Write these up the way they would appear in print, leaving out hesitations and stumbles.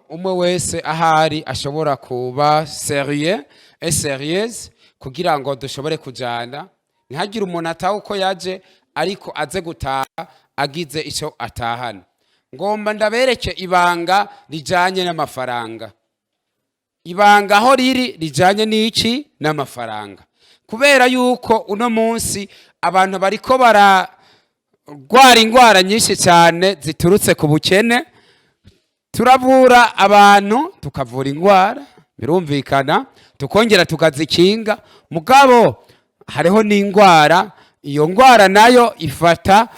umwe wese ahari ashobora kuba serieux et sérieuse kugira ngo dushobore kujana ntihagire umuntu ataha uko yaje ariko aze gutaha agize icyo atahana. Ngomba ndabereke ibanga rijanye n'amafaranga. Ibanga aho riri rijanye n'iki n'amafaranga. Kubera yuko uno munsi abantu bariko baragwara ingwara nyinshi cyane ziturutse ku bukene, turavura abantu tukavura ingwara birumvikana, tukongera tukazikinga, mugabo hariho n'ingwara, iyo ngwara nayo ifata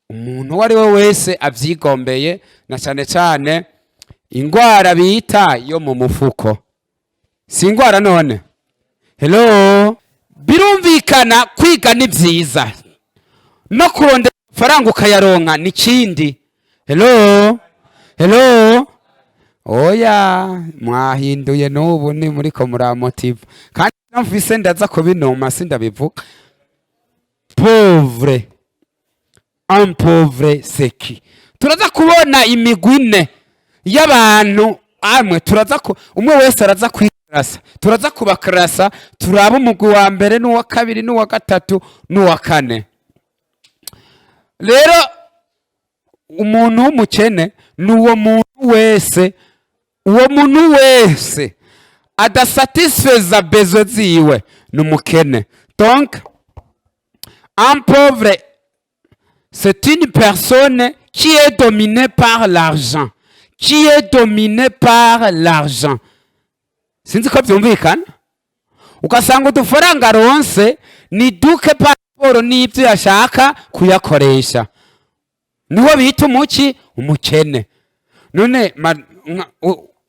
umuntu uwo ari we wese avyigombeye, na cyane cyane ingwara bita yo mu mufuko. Si ingwara none? Hello? Birumvikana kwiga ni vyiza, no kurondera amafaranga ukayaronka ni kindi. Hello? Hello? Oya, mwahinduye n'ubu ni muriko muramotive, kandi mfise ndaza kubinoma sindabivuga. Pauvre, un pauvre seki. Turaza kubona imigwine y'abantu amwe, turaza umwe wese araza kwikarasa, turaza kubakarasa, turaba umugwi wa mbere n'uwa kabiri n'uwa gatatu n'uwa kane. Rero umuntu w'umukene n'uwo muntu wese, uwo muntu wese adasatisfeza bezo ziwe n'umukene. Donc un pauvre, c'est une personne qui est dominée par l'argent. Qui est dominée par l'argent. Sinzi ko byumvikana? Ukasanga udufaranga ronse ni duke pasiporo n'ibyo yashaka kuyakoresha. Niho bita umuki umukene. None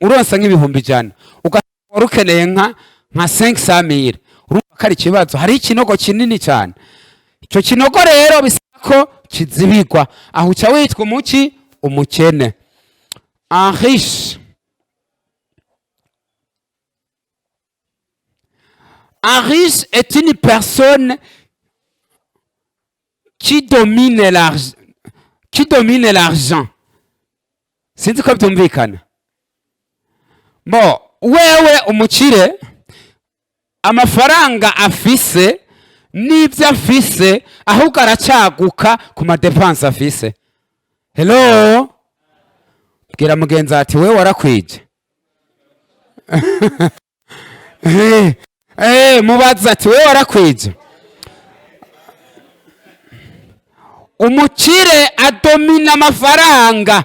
uronsa nk'ibihumbi ijana ugasanga ukeneye nka 500,000, urumva ko ari ikibazo, hari ikinogo kinini cyane. Icyo kinogo rero bisaba ko kizibigwa, aho uca witwa umuki umukene. Un riche, un riche est une personne qui domine l'argent. Qui domine l'argent. Sinzi ko byumvikana? Bo wewe umukire amafaranga afise n'ibyo afise ahubwo aracaguka ku madepanse afise. Hello? Bwira mugenzi ati wewe warakwije. Mubaza ati wewe warakwije. Umukire adomina amafaranga.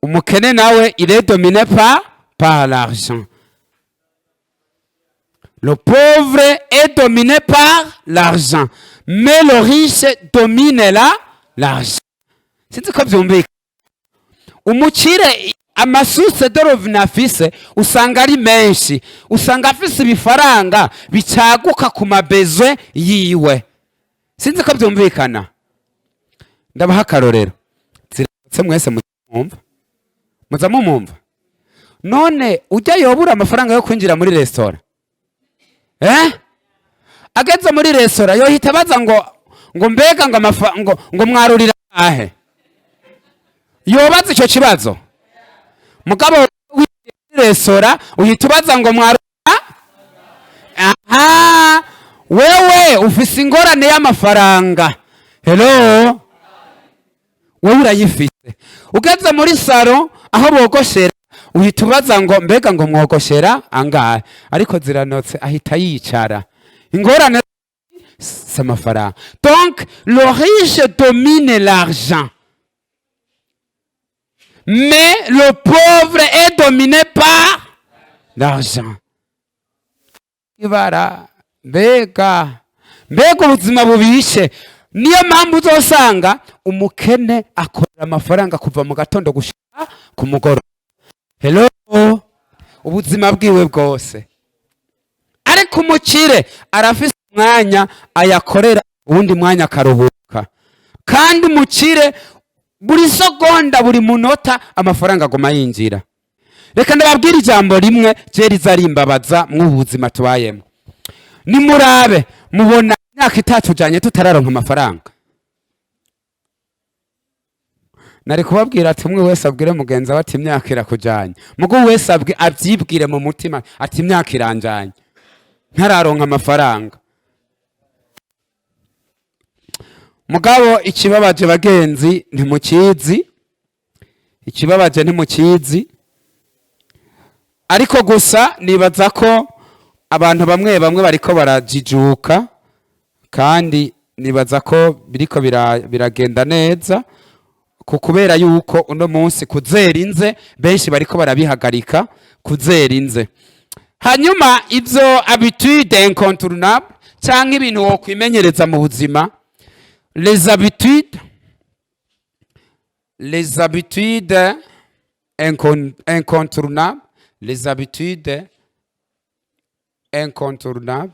Umukene nawe il est dominé par l'argent. Le pauvre est dominé par l'argent, mais le riche domine l'argent. Sinzi ko byumvikana? Umukire amasuse de revenu afise usanga ari menshi, usanga afise ibifaranga bicaguka ku mabezwe yiwe. Sinzi ko byumvikana? Ndabaha akarorero, ziratse mwese mumva, muza mumumva. None ujya yobura amafaranga yo kwinjira muri restaurant? Ageze muri restaurant yohita baza ngo mbega ngo mwarurira ahe? Yobaza icyo kibazo? Mugabo muri restaurant uhita ubaza ngo mwarurira? Aha, wewe ufise ingorane y'amafaranga. Hello? Wewe urayifite. Ugeze muri salo aho bogoshera uhita ubaza ngo mbega ngo mwogoshera angahe? Ariko ziranotse ahita yicara. Ingorane s'amafaranga. Donc le riche domine l'argent, mais le pauvre est dominé par l'argent. Ibara mbega ubuzima bubishe. Niyo mpamvu uzosanga umukene akorera amafaranga kuva mu gatondo gushika ku mugoroba. Hello? Ubuzima bwiwe bwose. Ariko umukire arafise umwanya ayakorera, uwundi mwanya akaruhuka. Kandi umukire buri segonda buri munota amafaranga agoma yinjira. Reka ndababwira ijambo rimwe je rizarimbabaza mu buzima tubayemo. Nimurabe mubona imyaka 3 janye tutararonka amafaranga. nari kubabwira ati umwe wese abwire mugenzi we ati imyaka irakujanye, mugo wese abyibwire mu mutima ati imyaka iranjanye ntararonka amafaranga. Mugabo ikibabaje bagenzi ntimukizi, ikibabaje ntimukizi, ariko gusa nibaza ko abantu bamwe bamwe bariko barajijuka kandi nibaza ko biriko biragenda neza kubera yuko uno munsi kuzera inze benshi bariko barabihagarika kuzera inze. Hanyuma ivyo habitude incontournable canke ibintu wo kwimenyereza mu buzima, les habitudes incontournables, les habitudes incontournables,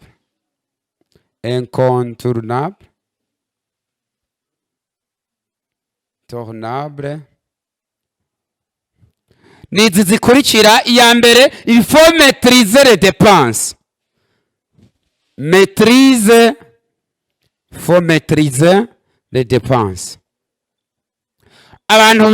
nizi zikurikira. Iya mbere, il faut maîtriser les dépenses. Faut maîtriser les dépenses. Abantu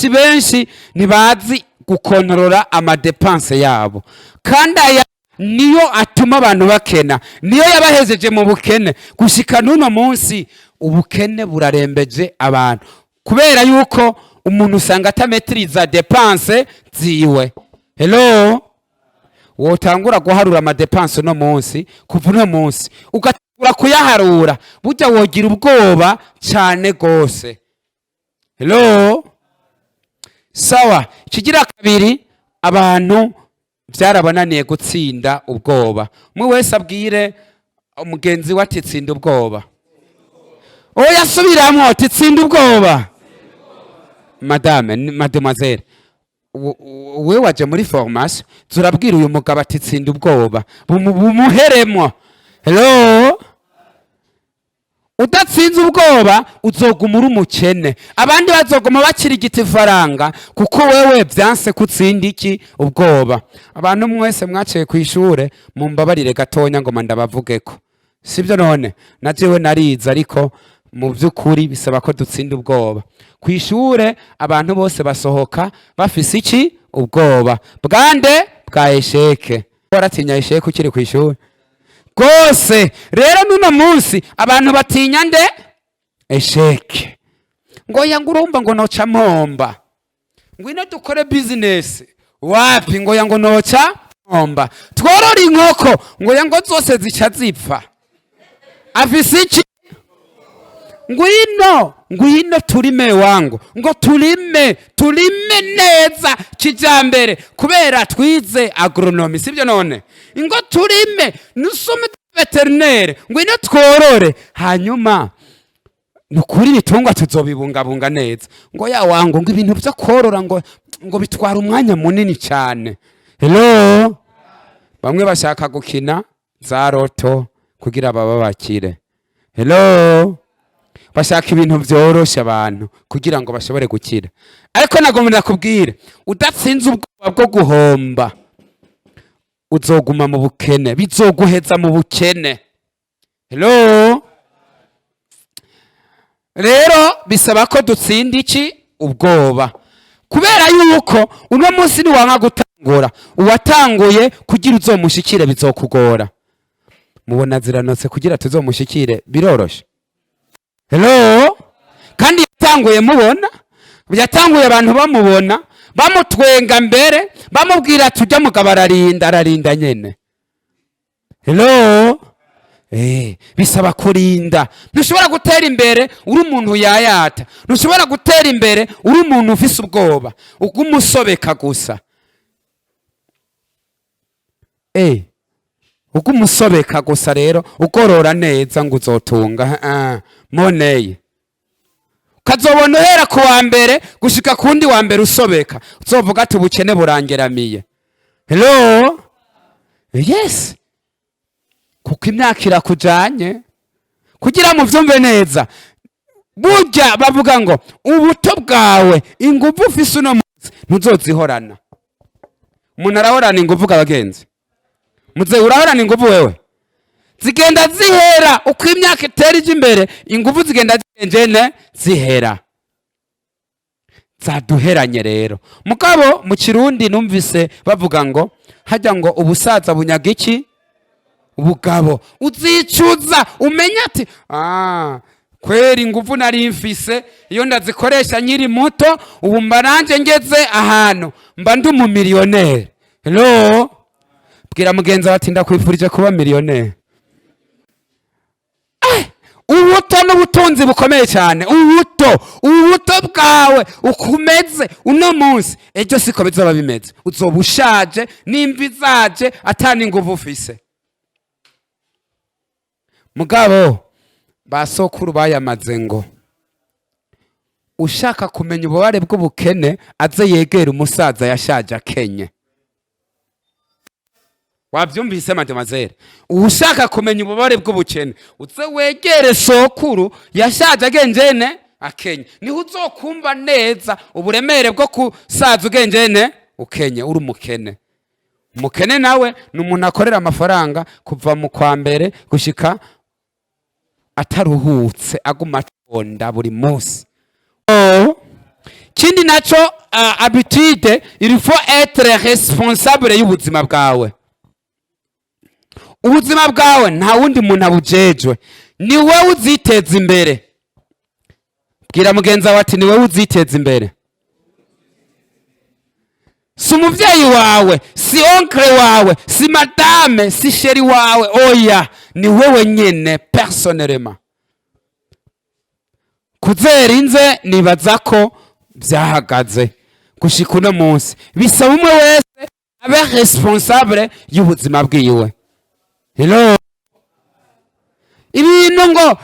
benshi ntibazi gukontorora amadepanse yabo, kandi aya niyo atuma abantu bakena, niyo yabahejeje mu bukene. Gushika n'uno munsi ubukene burarembeje abantu kubera yuko umuntu usanga atametiriza depanse ziwe. Hello, wotangura guharura amadepanse no munsi, kuva uno munsi ugatangura kuyaharura, burya wogira ubwoba cyane gose. Hello, sawa. Kigira kabiri, abantu byarabananiye gutsinda ubwoba. Mwe wese abwire umugenzi we ati tsinda ubwoba. Oya subiramwo ati tsinda ubwoba. Mademoiselle, we waje muri formation, turabwira uyu mugabo ati tsinda ubwoba, bumuheremwo. Hello, udatsinze ubwoba uzoguma uri umukene, abandi bazoguma bakirigita ifaranga kuko wewe byanse kutsinda iki ubwoba. Abantu mwese mwaciye ku ishure mumbabarire gatonya ngo ndabavugeko, sibyo? None najewe narize, ariko mu by'ukuri bisaba ko dutsinda ubwoba. Ku ishure abantu bose basohoka bafise iki ubwoba bwa esheke. Waratinya esheke ukiri ku ishure gose. Rero nuno munsi abantu batinya nde? Esheke. Ngo yanga urumva ngo noca mpomba, ngwino dukore business. Wapi? Ngo yanga noca mpomba. Tworora inkoko, ngo yanga zose zica zipfa. Afise iki? Ngwino turime wangu, ngo turime neza kijambere kubera twize agronomy, sibyo? None ngo turime nusome veterinaire, ngwino tworore, hanyuma nukuri bitungwa tuzobibungabunga neza. Ngo ya wangu, ngo ibintu byo korora ngo bitwara umwanya munini cyane. Hello, bamwe bashaka gukina za roto kugira baba bakire. Hello, bashaka ibintu byorosha abantu kugira ngo bashobore gukira. Ariko nagomba kubwire, udatsinze ubwoba bwo guhomba uzoguma mu bukene, bizoguheza mu bukene. Hello, rero bisaba ko dutsinda iki ubwoba, kubera yuko uno munsi ni wanga gutangura, uwatanguye kugira uzomushikire bizokugora. Mubona ziranotse kugira tuzomushikire biroroshe. Hello, kandi yatanguye mubona, yatanguye abantu bamubona bamutwenga mbere, bamubwira tujya mugabo ararinda nyene. Hello, bisaba kurinda. Ntushobora gutera imbere uri umuntu yayata, ntushobora gutera imbere uri umuntu ufise ubwoba ugumusobeka gusa. Ugumusobeka gusa rero ugorora neza ngo uzotunga moneye. Kazobona uhera ku wa mbere gushika kundi wa mbere usobeka, uzovuga ati ubukene burangeramiye. Hello, yes, kuko imyaka irakujanye. Kugira mu vyumve neza, burya bavuga ngo ubuto bwawe inguvu ufise uno munsi ntuzozihorana. Umuntu arahorana inguvu abagenzi? Muze urahorana inguvu wewe? Zigenda zihera uko imyaka itera ije imbere, inguvu zigenda zihera. zaduheranye rero. Mugabo mu kirundi numvise bavuga ngo hajya ngo ubusaza bunyaga iki ubugabo, uzicuza umenya ati kweri ingufu nari mfise iyo ndazikoresha nkiri muto, ubu mba nanje ngeze ahantu mba ndi umumiliyoneri. Hello, bwira mugenzi wawe ati ndakwifurije kuba miliyoneri. Ubuto n'ubutunzi bukomeye cyane. Ubuto bwawe ukumeze uno munsi, ejo siko bizoba bimeze. Uzoba ushaje n'imvi zaje atani ingufu ufise. Mugabo basokuru bayamaze ngo ushaka kumenya ububare bw'ubukene aze yegera umusaza yashaje akenye. Wabyumvise mademoiselle? Ushaka kumenya ububare bw'ubukene uze wegere sokuru yashaje agenjene akenye, niho uzokumva neza uburemere bwo kusaza ugenjene ukenye uri umukene. Umukene nawe ni umuntu akorera amafaranga kuva mu kwa mbere gushika ataruhutse aguma atonda buri munsi. Kindi naco habitude, il faut être responsable y'ubuzima bwawe. Ubuzima bwawe nta wundi muntu abujejwe, ni wewe uziteza imbere. Bwira mugenzi wawe ati ni wewe uziteza imbere. Si umuvyeyi wawe, si onkle wawe, si madame, si sheri wawe, oya, ni wewe nyene personnellement. Kuzerinze nibaza ko byahagaze gushika uno munsi, bisaba umwe wese abe responsable y'ubuzima bwiwe. Hello, ibintu ngo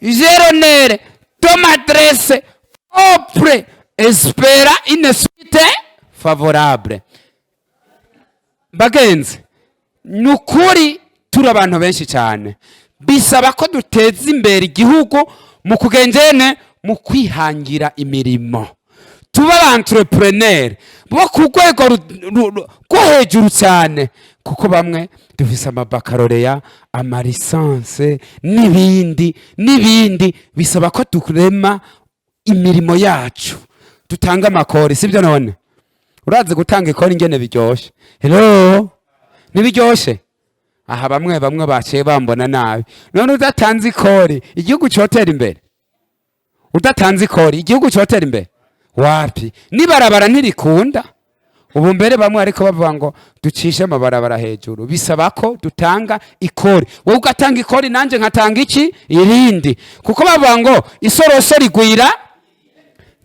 géronere ton adresse opre espera une suite favorable. Bagenzi, nukuri turi abantu benshi cyane, bisaba ko duteza imbere igihugu mu kugenjene mu kwihangira imirimo, tuba entrepreneur bo ku rwego rwo hejuru cyane, kuko bamwe dufise amabakaloreya, amalisanse n'ibindi bisaba ko turema imirimo yacu, dutanga amakori. Sibyo none? Urazi gutanga ikori ingene biryoshe? Hello, nibiryoshe? Aha bamwe baciye bambona nabi. None udatanze ikori igihugu cyotera imbere? Udatanze ikori igihugu cyotera imbere? Wapi? Nibarabara ntirikunda. Ubu mbere bamwe ariko bavuga ngo ducishe amabarabara hejuru, bisaba ko dutanga ikori. Wowe ugatanga ikori nanje nkatanga iki irindi, kuko bavuga ngo isoroso rigwira.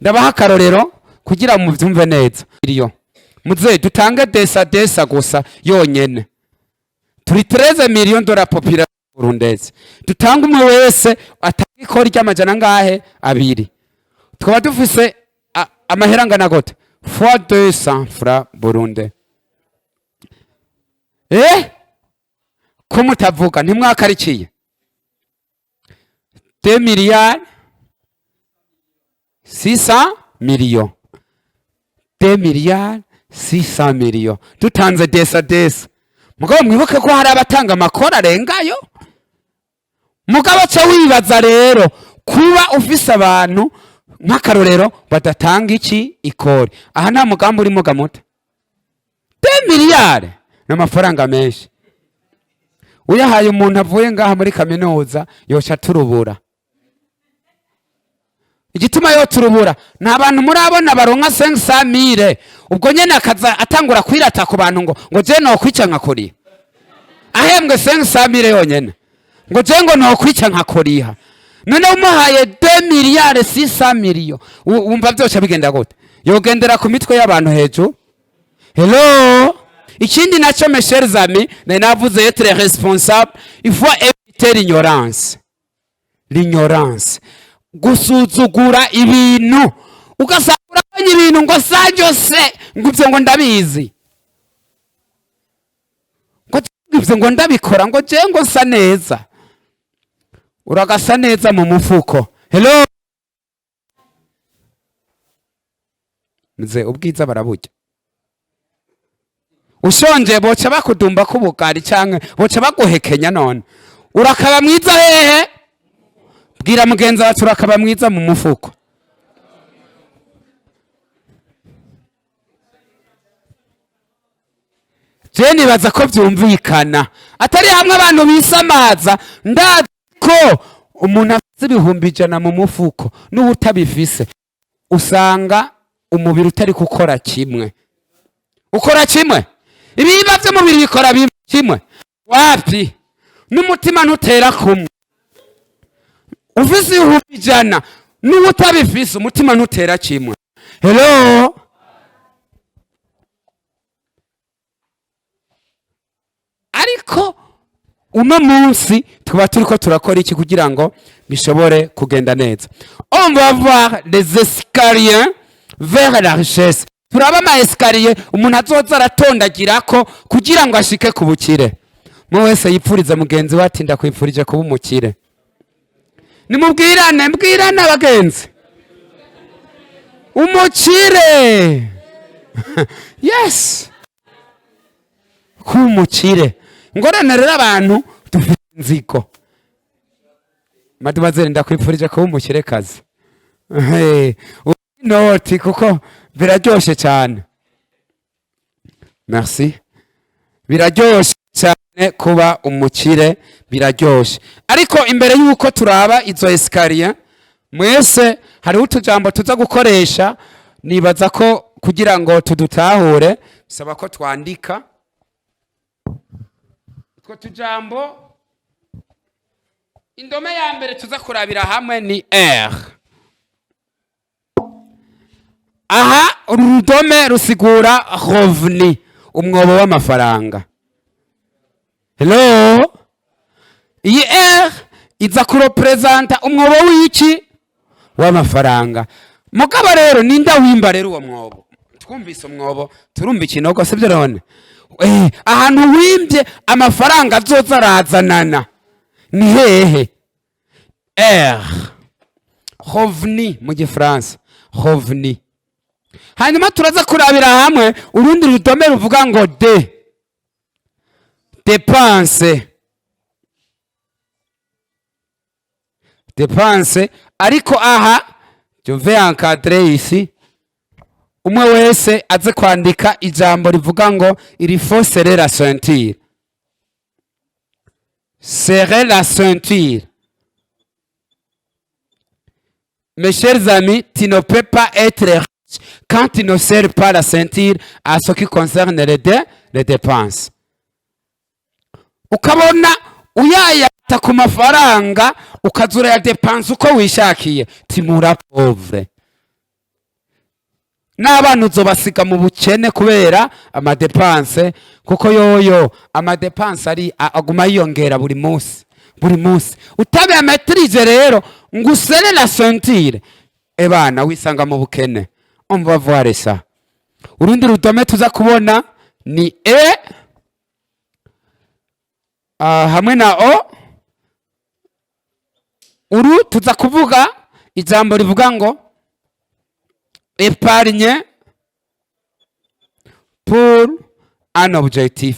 Ndabaha akarorero kugira mu byumve neza. Iriyo muze dutange desa gusa yonyene, turi 13 millions de la population burundaise, dutanga umwe wese atanga ikori ry'amajana ngahe 2, tukaba dufise amahera ngana gute fois 200 francs burunde. Ko mutavuga ntimwakarikiye 2 milliards 600 millions, 2 milliards 600 millions dutanze desa. Mugabo mwibuke ko hari abatanga amakora arengayo. Mugabo cyo wibaza rero kuba ufise abantu nk'akarorero badatanga iki ikori. Aha nta mugambo urimo gamuta. 2 miliyari n'amafaranga menshi. Uyahaye umuntu avuye ngaha muri kaminuza yoca turubura. Igituma yo turubura nta bantu murabona baronka 500,000, ubwo nyene akaza atangura kwirata ku bantu ngo je no kwica nkakoriha. Ahembwe 500,000 yonyene ngo je ngo no kwica nkakoriha. None umuhaye 2 miliyari 600 millions, wumva byose bigenda gute? Yogendera ku mitwe y'abantu hejuru. Hello, ikindi naco mes chers amis, navuze être responsable, il faut éviter l'ignorance. L'ignorance, gusuzugura ibintu, ugasanga ibintu ngo sanjo se nguvye ngo ndabizi, ngo nguvye ngo ndabikora, ngo je ngo sa neza. Uragasa neza mu mufuko. Hello, mze ubwiza baraburya. Ushonje boca bakudumba kubugari canke boca baguhekenya. None urakaba mwiza hehe? Bwira mugenzi wacu urakaba mwiza mu mufuko. je nibaza ko vyumvikana atari hamwe abantu bisamaza ndazi ko umuntu afise ibihumbi 100 mu mufuko n'ubutabifise usanga umubiri utari gukora kimwe. Ukora kimwe? Ibiba vy'umubiri bikora kimwe? Wapi? N'umutima ntutera kumwe. Ufise ibihumbi 100 n'ubutabifise umutima ntutera kimwe. Hello? Ariko uno munsi tuba turiko turakora iki kugira ngo bishobore kugenda neza? On va voir les escaliers vers la richesse. Turaba ama escalier umuntu azoza aratondagirako kugira ngo ashike ku bukire. Mu wese yipfuriza mugenzi we ati ndakwipfurije kuba umukire. Nimubwirane abagenzi. Umukire. Yes. Ku umukire. Ngorane rero abantu dufite inziko. Mademoiselle ndakwipfurije kuba umukire kazi. Noti kuko biraryoshe cyane. Merci. Biraryoshe cyane kuba umukire, biraryoshe. Ariko imbere yuko turaba izo escalier, mwese hari utujambo tuza gukoresha, nibaza ko kugira ngo tudutahure bisaba ko twandika. Utwo tujambo indome ya mbere tuza kurabira hamwe ni R. Aha urudome rusigura revenu, umwobo w'amafaranga. Hello? Iyi R iza kurepresenta umwobo w'iki? W'amafaranga. Mugabo rero ninda wimba rero uwo mwobo. Twumvise umwobo turumva ikinogo sibyo rone. Ahantu wimbye amafaranga azoza arazanana ni hehe? R. Revenu mu gifaransa. Revenu. Hanyuma turaza kurabira hamwe urundi rudome ruvuga ngo de. Dépense. Dépense. Ariko aha, je vais encadrer ici. Umwe wese aze kwandika ijambo rivuga ngo il faut serrer la ceinture. Serrer la ceinture. Mes chers amis, tu ne peux pas être riche quand tu ne serres pas la ceinture à ce qui concerne les dépenses. Ukabona uyayata ku mafaranga ukazura ya dépense uko wishakiye timura pauvre. N'abantu uzobasiga mu bukene kubera ama dépense kuko yoyo ama dépense ari aguma yiyongera buri munsi. Utabe amatrize rero ngusere la ceinture ebana wisanga mu bukene. On va voir ça. Urundi rudome tuza kubona ni E hamwe na O. Uru tuza kuvuga ijambo rivuga ngo épargne pour un objectif.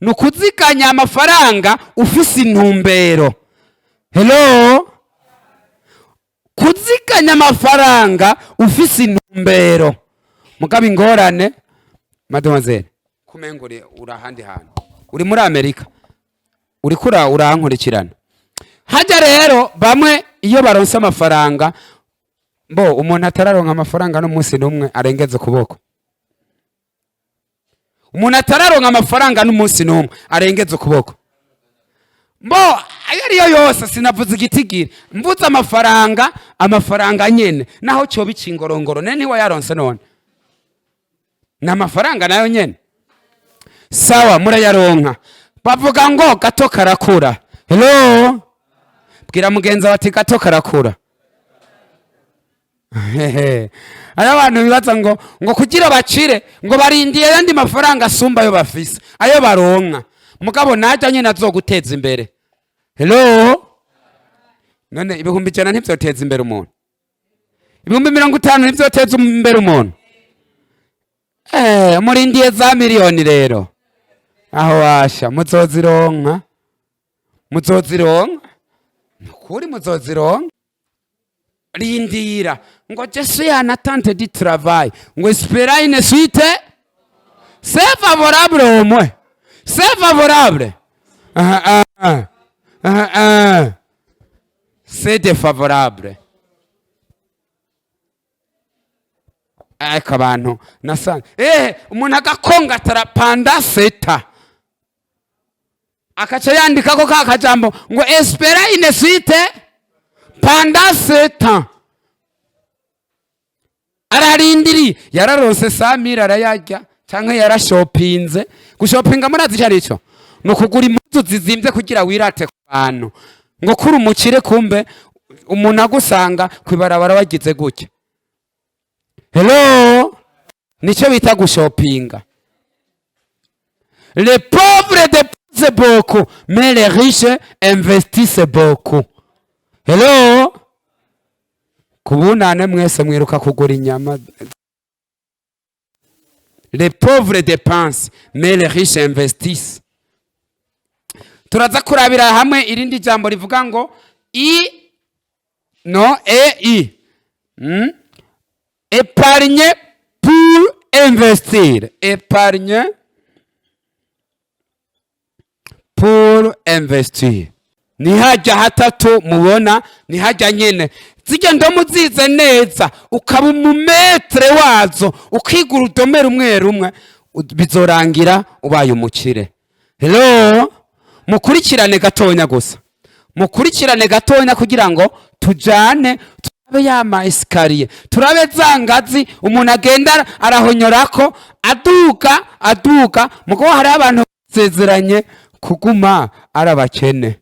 Nukuziganya amafaranga ufise intumbero. Hello? Kuziganya amafaranga ufise intumbero. Mugabe ingorane mademoiselle kumengure urahandi hano. Uri muri Amerika. Uri kura urankurikirana. Haja rero bamwe iyo baronse amafaranga bo umuntu atararonka amafaranga no munsi numwe arengeze kuboko. Umuntu atararonka amafaranga no munsi numwe arengeze ukuboko. Mbo ayariyo yose sinavuze igitigiri mvuze amafaranga nyene naho cyo bicingorongoro nene wa yaronse none na amafaranga nayo nyene sawa murayaronka bavuga ngo gato karakura. Hello? Bwira mugenza bati gato karakura. Aya abantu bibaza ngo kugira bacire ngo barindiye yandi mafaranga asumba yo bafise ayo baronka mugabo naje nyene azoguteza imbere. Hello? None ibihumbi 100 ntivyoteza imbere umuntu. Ibihumbi 50 ntivyoteza imbere umuntu. Murindiye za miliyoni rero. Aho washa muzozironka. Nukuri muzozironka. Rindira ngo je suis en attente du travail ngo espérer une suite C'est favorable au moins. C'est favorable. C'est défavorable. Eko abantu nasanze umuntu agakongatara panda seta akaca yandikako ka kajambo ngo espera une suite panda seta ararindiri yararose samira arayarya canke yarashopinze gushopinga murazi icyo arico ni ukugura impuzu zizimvye kugira wirate ku bantu ngo kuri umukire kumbe umuntu agusanga kwibarabara wagize gutya. Hello, nicho bita gushopinga. Les pauvres dépensent beaucoup, mais les riches investissent beaucoup. Hello, kubunane mwese mwiruka kugura inyama. Les pauvres dépensent, mais les riches investissent. Turaza kurabira hamwe irindi jambo rivuga ngo épargner pour investir. Épargner pour investir. Ni hajya hatatu mubona, ni hajya nyene. Zijya ndomo zize neza, ukaba umumetre wazo, ukigura udome rumwe rumwe, bizorangira ubaye umukire. Hello, mukurikirane gatonya gusa. Mukurikirane gatonya kugira ngo tujane turabe yama esikariye, turabe za ngazi umuntu agenda arahonyorako aduka muko hari abantu basezeranye kuguma arabakene.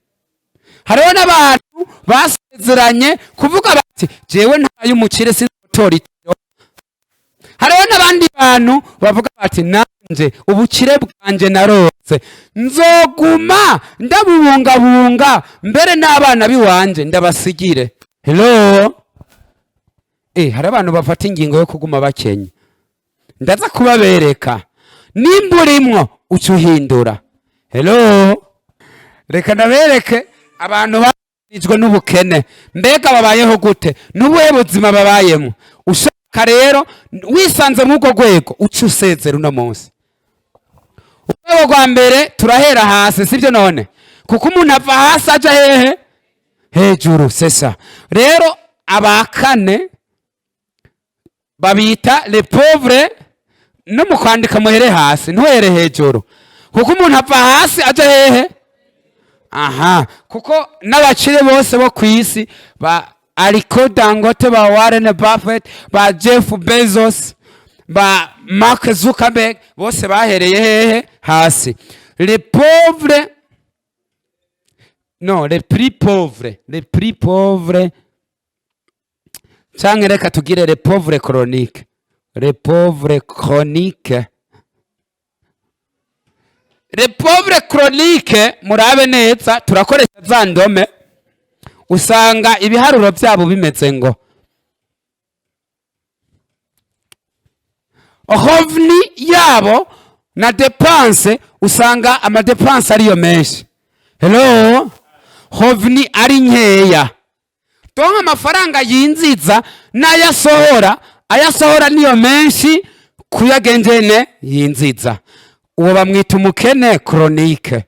Hariho n'abantu basezeranye kuvuga bati jewe ntaye umukire sinzotora itiro. Hariho n'abandi bantu bavuga bati nanje ubukire bwanje narose nzoguma ndabubungabunga mbere n'abana biwanje ndabasigire. Hello, hari abantu bafata ingingo yo kuguma bakenye. Ndaza kubabereka nimba urimwo uca uhindura. Hello, reka ndabereke abantu barijwe n'ubukene mbega babayeho gute, n'ubuhe buzima babayemo. Ushaka rero wisanze mu rwo rwego uca usezera uno munsi. Urwego rwa mbere turahera hasi, sibyo none? Kuko umuntu ava hasi aja hehe? Hejuru. Sesa rero abakane babita les pauvres, no mu kwandika muhere hasi ntuhere hejuru, kuko umuntu ava hasi aja hehe? Aha, kuko n'abakire bose bo kwisi ba Aliko Dangote, ba Warren Buffett, ba Jeff Bezos, ba Mark Zuckerberg bose bahereye hehe? Hasi. Les pauvres, non, les plus pauvres, canke reka tugire les pauvres chroniques. Les pauvres chroniques. Les pauvres chroniques, murabe neza turakoresha za ndome, usanga ibiharuro byabo bimeze ngo revenu yabo na dépense, usanga ama dépense ariyo menshi. Hello, revenu ari nkeya. Tonka amafaranga yinziza ayasohora niyo menshi kuyagenjene yinziza. Uwo bamwita umukene chronique.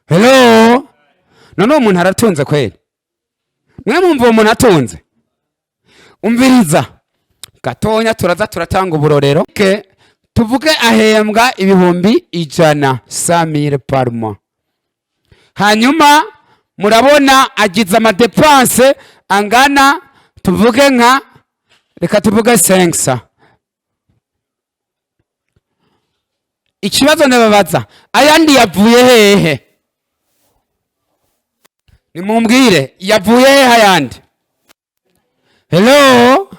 Hello, none umuntu aratunze kweli? Mwe mumva umuntu atunze? Umviriza gatonya turaza turatanga uburorero. Tuvuge ahembwa ibihumbi 100,000 par mois. Hanyuma murabona agize amadepense angana, tuvuge nka, reka tuvuge 500. Ikibazo ndababaza, ayandi yavuye hehe? Nimumbwire yavuye hehe ayandi? Hello,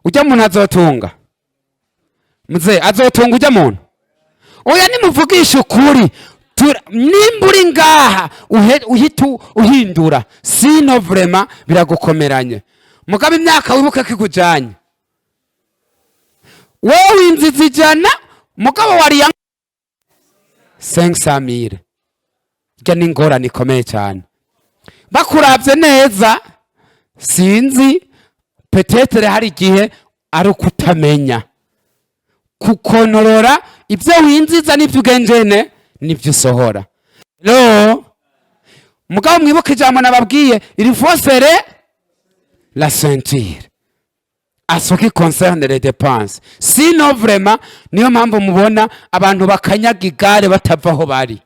ujya muntu azotunga? Muze azotunga ujya muntu? Oya nimuvugisha ukuri, nimburi ngaha uhindura sino vrema biragukomeranye. Mugabe imyaka wibuke kikujanye. Wowe inzizi jana mugabo wari 500,000. Ijya n'ingorane ikomeye cyane. Bakuravye neza sinzi petetere hari igihe ari ukutamenya kukonorora ibyo winjiza n'ibyo ugenjene n'ibyo usohora. Rero mugabo mwibuke ijambo nababwiye, il faut serrer la ceinture à ce qui concerne les dépenses. Sinon vraiment niyo mpamvu mubona abantu bakanyaga igare batava aho bari,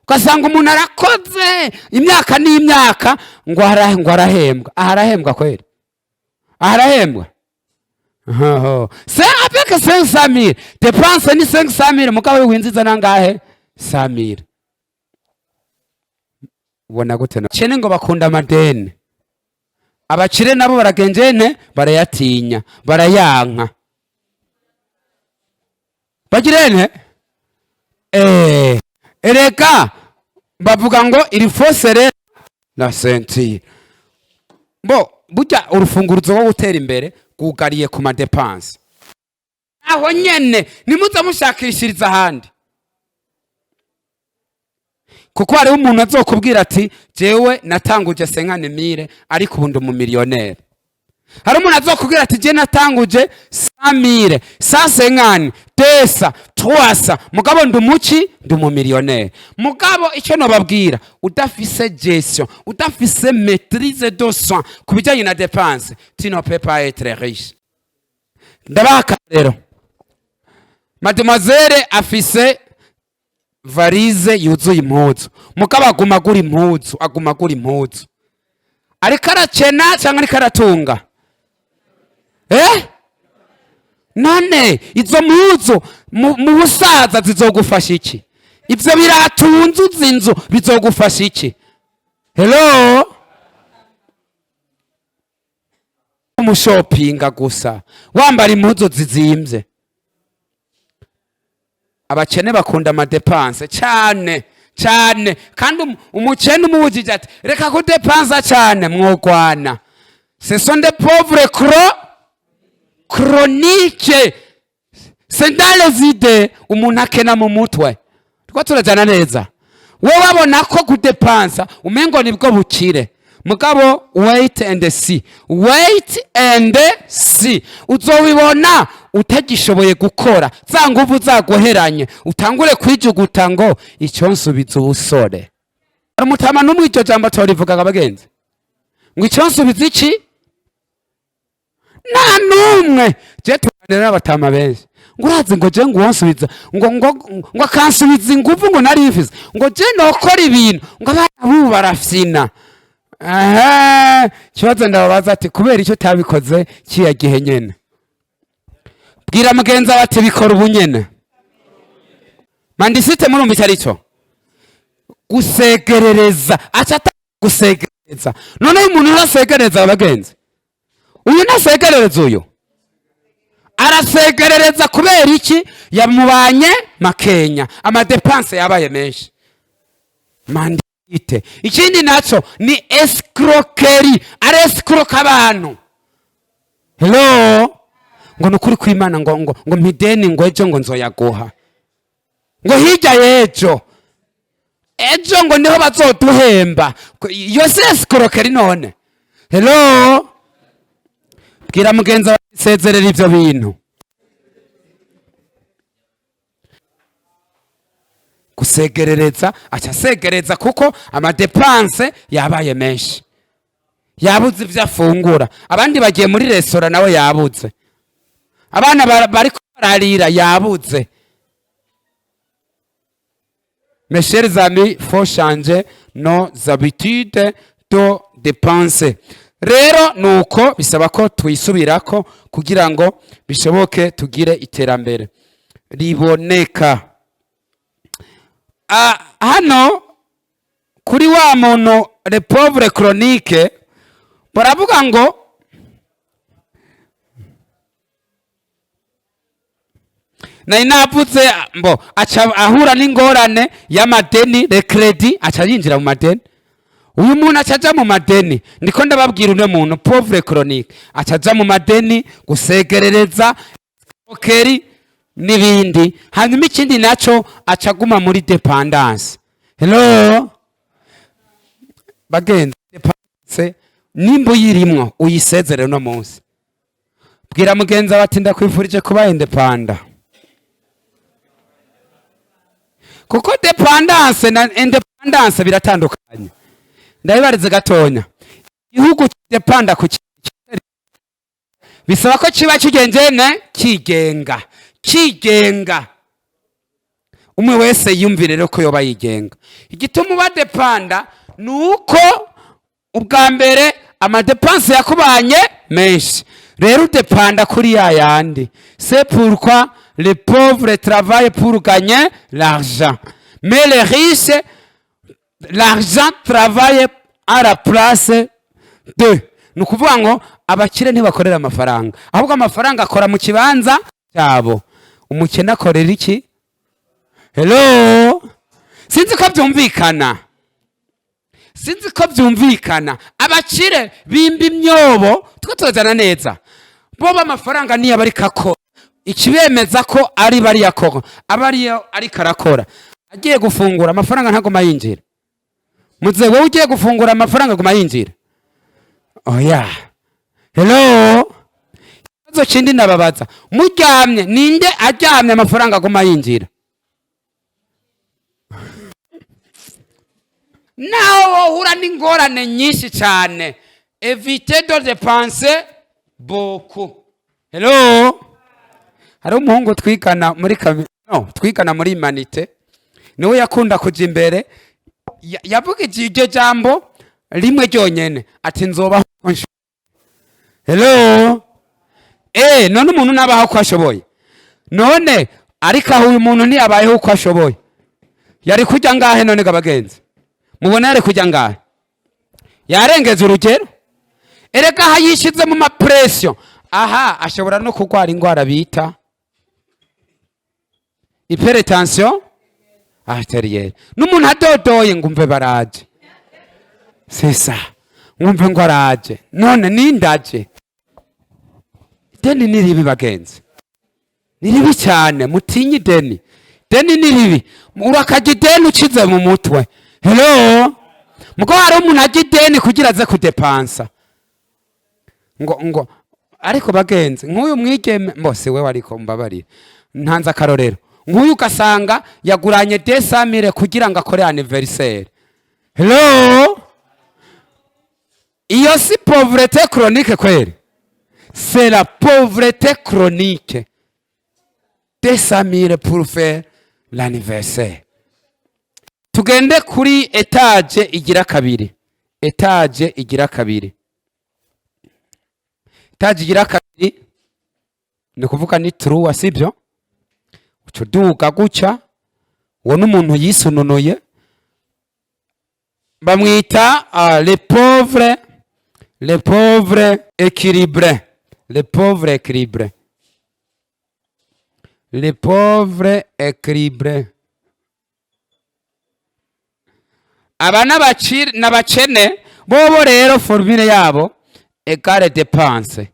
ugasanga umuntu arakoze imyaka n'imyaka ngo arahembwa. Arahembwa kweli? Arahembwa? C'est avec 500 000 dépense ni 500 000, mugabo winjiza nangahe? 100 000. Ubona gute? Chene ngo bakunda amadeni, abakire nabo baragenjene barayatinya barayanka. Bagirene ereka bavuga ngo il faut serrer la ceinture. Bo burya urufunguruzo wo gutera imbere gugariye ku madepanse. Aho nyene nimuza mushakishiriza ahandi, kuko hariho umuntu azokubwira ati jewe natanguje 50 000 ariko ubu ndi umumiliyoneri. Hari umuntu azokubwira ati je natanguje 100 000 150 200 300 mugabo ndi umuki, ndi umumiliyoneri. Mugabo icyo nobabwira, udafise gestion, udafise maîtrise de soi kubijanye na dépense, tu ne peux pas être riche. Ndabaka rero, mademoiselle afise varize yuzuye impuzu, mugabo aguma agura impuzu, ariko aracena cyangwa ariko aratunga? None izo mpuzu mu busaza zizogufasha iki? Ibyo biratunze uzinzu bizogufasha iki? Hello, umushopinga gusa wambara impuzu zizimbye. Abakene bakunda amadepanse cyane cyane, kandi umukene umubujije ati reka kudepansa cyane, mwogwana. Ce sont des pauvres chroniques, c'est dans les idées. Umuntu akena mu mutwe. Twa turajana neza, wowe wabona ko kudepansa umengo nibwo bukire, mugabo wait and see, uzobibona utagishoboye gukora, za nguvu zaguheranye utangure kwijuguta ngo icyo nsubiza ubusore. Umutama numwe icyo jambo torivugaga bagenzi ngo icyo nsubiza iki? Nta numwe. Je tuganira n'abatama benshi ngo urazi ngo je ngo wonsubiza ngo akansubiza inguvu ngo nari mfise ngo je nokora ibintu ngo abana barafyina. Kibazo ndababaza ati kubera icyo tabikoze kiya gihe nyene? Bwira mugenza bati bikora ubunyene. Mandisite murumva icyo aricyo gusegerereza, acata gusegerereza. None umuntu arasegerereza abagenzi, uyu nasegerereza, uyu arasegerereza kubera iki? Yamubanye makenya, amadepanse yabaye menshi. Mandite ikindi naco ni escroquerie, arescroque abantu. Hello, ngo nukuri kw'Imana ngo mpideni ngo ejo ngo nzoyaguha, ngo hirya yejo ngo niho bazoduhemba. Iyo si escroquerie none? Hello, bwira mugenza basezerera ivyo bintu. Gusegerereza, acha segereza kuko amadepanse yabaye menshi, yabuze ivyo afungura. Abandi bagiye muri restaurant nawe yabuze, abana bari bararira yabuze. Mes chers amis, faut changer nos habitudes de dépenser. Rero nuko bisaba ko twisubirako kugira ngo bishoboke tugire iterambere riboneka. Hano kuri wa muntu le pauvre chronique baravuga ngo na inavuze mbo acha ahura n'ingorane y'amadeni, le credit, acha yinjira mu madeni. Uyu muntu acaja mu madeni, ndiko ndababwira une muntu pauvre chronique acaja mu madeni, gusegerereza, okeri n'ibindi. Hanyuma ikindi naco acaguma muri dependance. Hello bagenzi, dependance nimba uyirimwo uyisezere no munsi. Bwira mugenza bati ndakwifurije kuba independent. kuko dependance na independence biratandukanye. Ndabibarize gatonya. Igihugu dependa ku bisaba ko kiba kigengene kigenga. Umwe wese yumvire rero ko yoba yigenga. Igituma uba dependa nuko ubwa mbere amadepense yakubanye menshi. Rero dependa kuri yandi. C'est pourquoi les pauvres travaillent pour gagner l'argent. Mais les riches, l'argent travaille à la place de. Ni ukuvuga ngo abakire ntibakorera amafaranga, ahubwo amafaranga akora mu kibanza cyabo. Umukene akorera iki? Hello? Sinzi ko byumvikana. Abakire bimba imyobo twatozana neza. Boba amafaranga niyo bari kako. Ikibemeza ko ari bari yakora. Abariyo ari karakora. Agiye gufungura amafaranga ntagoma yinjira. Muze wowe ugiye gufungura amafaranga goma yinjira. Oya. Hello? Ikibazo kindi nababaza. Muryamye ninde aryamye amafaranga agoma yinjira? Naho uhura n'ingorane nyinshi cyane. Évitez de dépenser beaucoup. Hello? Hari umuhungu twigana muri humanité. Niwe yakunda kuja imbere. Yavuga iryo jambo rimwe ryonyene ati nzobaho. Hello? None umuntu nabaho ko ashoboye. None ariko aho uyu muntu ntiyabayeho uko ashoboye. Yari kujya ngahe none gabagenzi? Mubona yari kujya ngahe? Yarengeze urugero? Erega hayishize mu mapression. Aha ashobora no kugwara ingwara bita hypertension arterielle. N'umuntu adodoye ngumve baraje. C'est ça. Ngumve ngo araje. None nindaje. Deni ni ribi bagenzi. Ni ribi cyane, mutinyi deni. Deni ni ribi. Urakaje deni ucize mu mutwe. Hello? Muko hari umuntu aje deni kugira aze kudepansa. Ngo ariko bagenzi, nk'uyu mwigeme mbose we wariko mbabari. Ntanza karorero. Nk'uyu kasanga yaguranye 200,000 kugira ngo akore anniversaire. Hello? Iyo si pauvreté chronique kweli. C'est la pauvreté chronique. 200,000 pour faire l'anniversaire. Tugende kuri etage igira kabiri. Etage igira kabiri. Etage igira kabiri. Ni kuvuga ni true sibyo? Ucuduga guca. Wo n'umuntu yisununuye. Bamwita les pauvres équilibrés. Les pauvres équilibrés. Les pauvres équilibrés. Abana n'abakene bobo rero formule yabo égale dépense.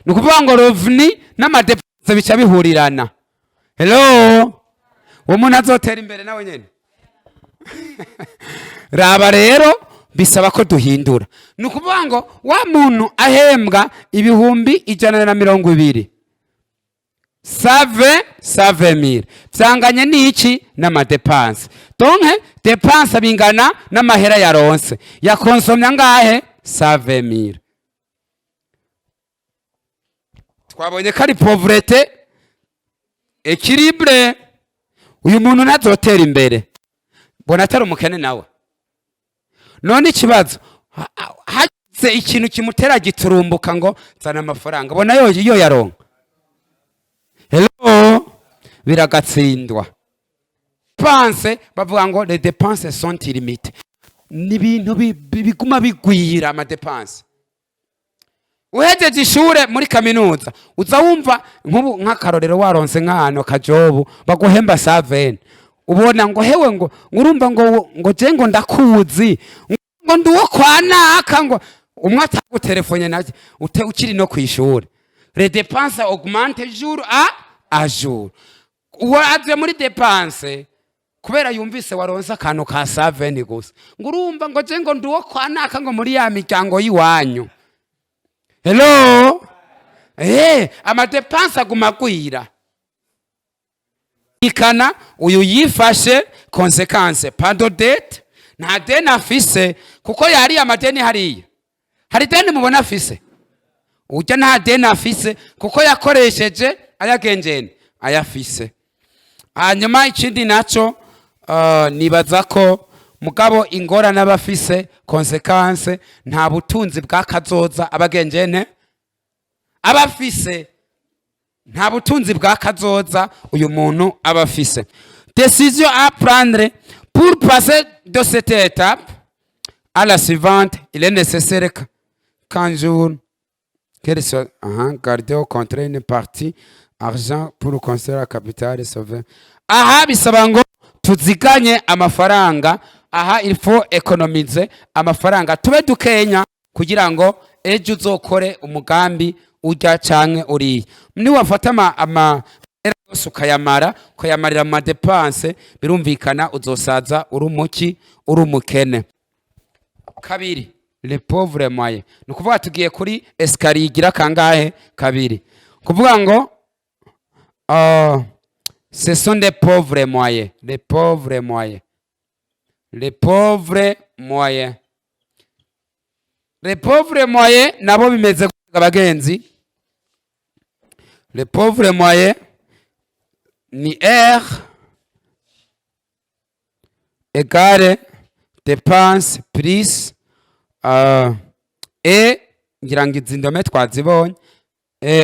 Nukuvuga ngo revenu n'amadepense bica bihurirana. Hello? Umuntu azotera imbere nawe nyene. Raba rero bisaba ko duhindura. Nukuvuga ngo wa muntu ahembwa ibihumbi 120. Save mille. Byanganye n'iki n'amadepense. Donc dépense bingana n'amahera yaronse. Yakonsomya ngahe? Save mille. Twabonye ko ari pauvreté équilibré. Uyu muntu nazotera imbere. Bona atari umukene nawe. None ikibazo hagize ikintu kimutera giturumbuka ngo zana amafaranga. Bona yo yaronka. Hello? Biragatsindwa. Pense bavuga ngo les dépenses sont illimitées. Ni bintu biguma bigwira amadepense. Uhejeje ishure muri kaminuza uza wumva nk'ubu nk'akarorero waronse nk'ahantu kajobu baguhemba 7. Ubona ngo hewe ngo urumva ngo je ngo ndakuzi ngo nduwo kwanaka ngo umwe atagutelefone naje ukiri no kwishura. Les dépenses augmentent jour à jour. Uwo aje muri dépense kubera yumvise waronse akantu ka 7 gusa. Ngo urumva ngo je ngo nduwo kwanaka ngo muri ya miryango yiwanyu. Hello? Amadepense aguma gwira. ikana uyu yifashe konsekanse pado dete nta deni afise kuko yari amadeni hariya. Hari deni mubona afise? Ujya nta deni afise kuko yakoresheje ayagenjene ayafise. Hanyuma ikindi naco nibaza ko mugabo ingorane abafise konsekanse nta butunzi bw'akazoza abagenjene abafise, nta butunzi bw'akazoza uyu muntu abafise. Décision à prendre pour passer de cette étape à la suivante. Il est nécessaire qu'un jour garder au contrat une partie argent pour construire la capitale et sauver. Aha bisaba ngo tuziganye amafaranga. Aha il faut économiser amafaranga tube dukenya kugira ngo ejo uzokore umugambi ujya canke uriye. Ni wafata ama ukayamarira mu madepanse birumvikana uzosaza uri umuki uri umukene. Kabiri, les pauvres moyens. Ni ukuvuga tugiye kuri escalier igira kangahe? Kabiri. Kuvuga ngo ce sont des pauvres moyens. Les pauvres moyens. Les pauvres moyens. Les pauvres moyens nabo bimeze abagenzi. Les pauvres moyens ni R égale dépense plus et ngira ngo izi ndome twazibonye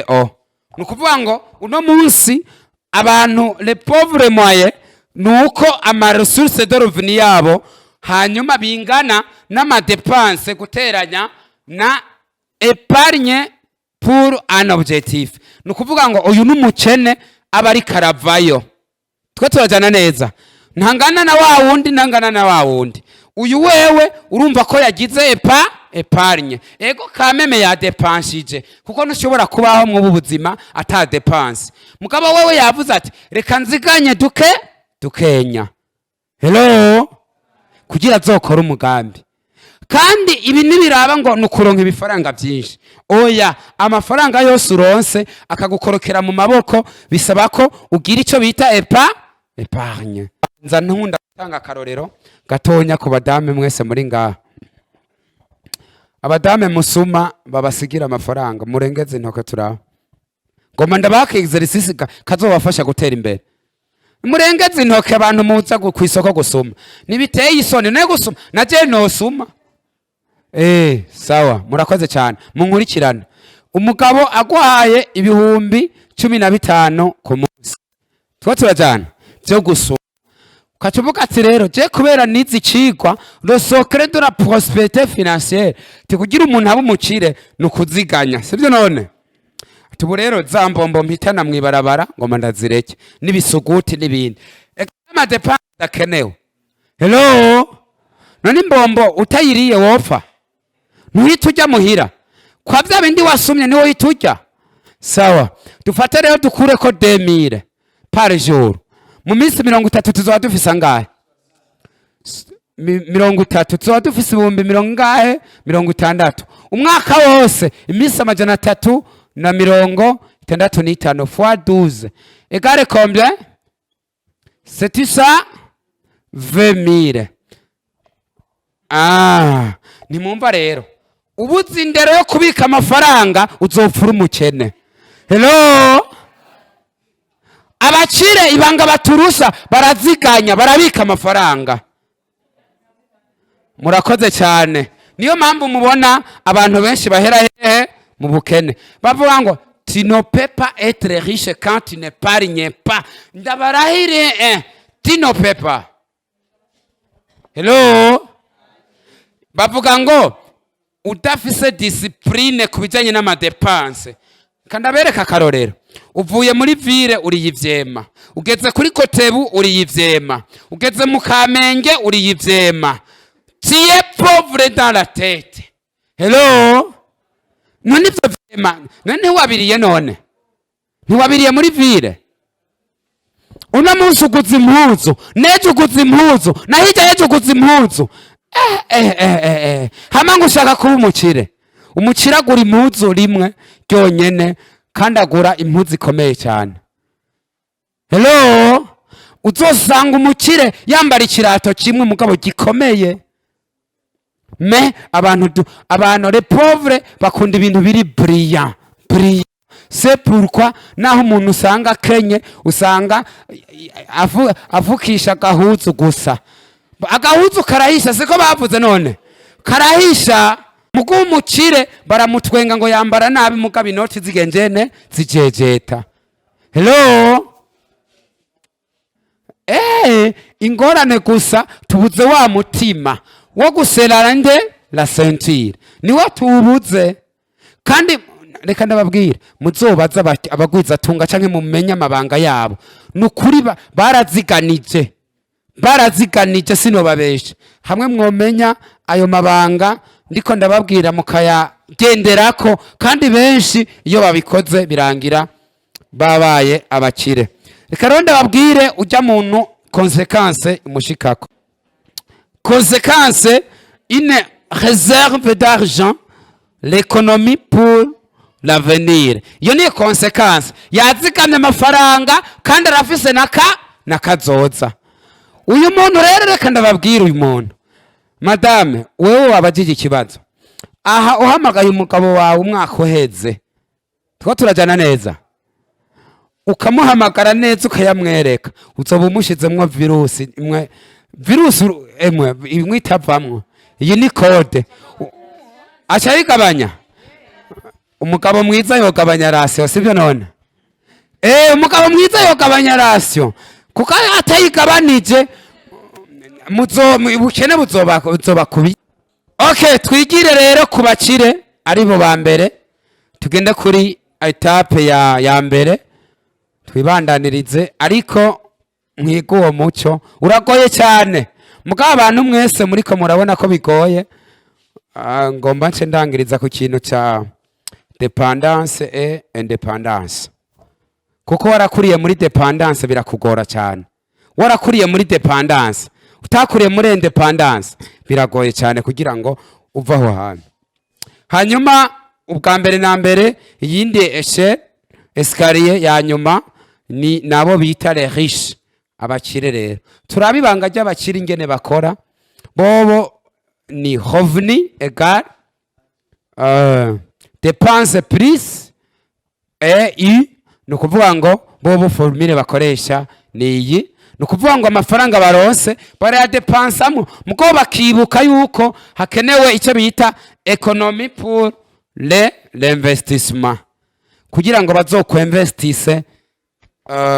o. Ni ukuvuga ngo uno munsi abantu les pauvres moyens nuko ama ressources de revenu yabo hanyuma bingana n'amadepense guteranya na épargne pour un objectif. Ni ukuvuga ngo uyu n'umukene aba ari karavayo. Twe turajana neza. Ntangana na wa wundi ntangana na wa wundi. Uyu wewe urumva ko yagize épargne. Ego kameme ya dépensije kuko ntushobora kubaho mu buzima ata dépense. Mugabo wewe yavuze ati reka nziganye dukenya. Hello kugira azokora umugambi. Kandi ibi nibiraba ngo nukuronka ibifaranga byinshi. Oya, amafaranga yose uronse akagukorokera mu maboko bisaba ko ugira ico bita épargne. Nza ntunda gutanga akarorero gatonya ku badame mwese muri ngaha. Abadame musuma babasigira amafaranga murengeze intoke turaba. Ngoma ndabaka exercice kazobafasha gutera imbere. Murengeze intoke abantu muza kwisoko gusuma. Nibiteye isoni ne gusuma naje no suma. Sawa murakoze cyane munkurikirana. Umugabo agwaye ibihumbi 15 ku munsi. Twa turajana cyo gusuma. Kacuvuga ati rero je kubera nizi cigwa le secret de la prospérité financière tikugira umuntu aba umucire nukuziganya sivyo none. Tubu rero zambombo mpitana mwibarabara ngoma ndazireke nibisuguti nibindi. Ekama depense akenewe. Hello none imbombo utayiriye wopfa. Nuhita ujya muhira kwa bya bindi wasumye niwo hitujya. Sawa dufate rero dukure ko 2000 par jour mu minsi 30 tuzoba dufise angahe? 30 tuzoba dufise ibihumbi 60 umwaka wose iminsi 365 fois 12 égale combien? C'est ça 20 000. Nimumva rero ubuzi indero yo kubika amafaranga uzopfura umukene. Hello abacire ibanga baturusa baraziganya barabika amafaranga. Murakoze cyane. Niyo mpamvu mubona abantu benshi bahera hehe mu bukene bavuga ngo tu ne peux pas être riche quand tu n'épargnes pas. Ndabarahire tu ne peux pas. Hello bavuga ngo udafise discipline kubijanye n'amadepense. Kandabereka karorero uvuye muri ville uri yivyema ugeze kuri Kotebu uri yivyema ugeze mu Kamenge uri yivyema. Tu es pauvre dans la tête. Hello none ivyo vyema none wabiriye none ntiwabiriye muri ville. Una munsi uguze impuzu nejo uguze impuzu na hirya yejo uguze impuzu. Hama ngo ushaka kuba umukire. Umukire agura impuzu rimwe ryonyene kandi agura impuzu ikomeye cyane. Hello uzosanga umukire yambara ikirato kimwe mugabo gikomeye. Me abantu les pauvres bakunda ibintu biri brillant. C'est pourquoi naho umuntu usanga kenye usanga avukisha gahuzu gusa. Agahuzu karahisha siko bavuze none. Karahisha mugo umukire baramutwenga ngo yambara nabi mugabo inoti zigenjene zijejeta. Hello? Ingorane gusa tubuze wa mutima wo guserara nde la ceinture. Ni wo tubuze. Kandi reka ndababwira muzobaza abagwiza tunga canke mumenya amabanga yabo. Nukuri baraziganije sino babesha. Hamwe mwomenya ayo mabanga ndiko ndababwira mukaya genderako kandi benshi iyo babikoze birangira babaye abakire. Reka rero ndababwire ujya muntu conséquence imushikako. Conséquence, une réserve d'argent, l'économie pour l'avenir. Iyo ni conséquence. Yazigamye amafaranga kandi arafise nakazoza. Uyu muntu rero reka ndababwira uyu muntu. Madame, wewe wabajije ikibazo. Aha uhamagaye umugabo wawe umwaka uheze. Two turajana neza. Ukamuhamagara neza ukayamwereka. Uzoba umushizemwo virusi imwe. Virusi imwe itavamwo. Iyi ni code. Acha yigabanya. Umugabo mwiza yogabanya ratio sibyo none. Umugabo mwiza yogabanya ratio. Kuko atayigabanije ubukene buzoba kubi. Okay, twigire rero kubakire ari bo ba mbere. Tugende kuri etape ya mbere. Twibandanirize ariko mwiga uwo muco uragoye cyane. Mugabo abantu mwese muriko murabona ko bigoye. Ngomba nce ndangiriza ku kintu cya dependance et independance. Kuko warakuriye muri dependance birakugora cyane. Warakuriye muri dependance utakuriye muri independance biragoye cyane kugira ngo uva aho hantu. Hanyuma ubwa mbere na mbere yindi escalier ya nyuma ni nabo bita les riches abakire rero. Turabibanga ry'abakire ingene bakora. Bobo ni revenu égal dépense plus et ni ukuvuga ngo bobo formule bakoresha ni iyi. Ni ukuvuga ngo amafaranga baronse barayadepansamwo muko bakibuka yuko hakenewe icyo bita économie pour l'investissement kugira ngo bazokwinvestise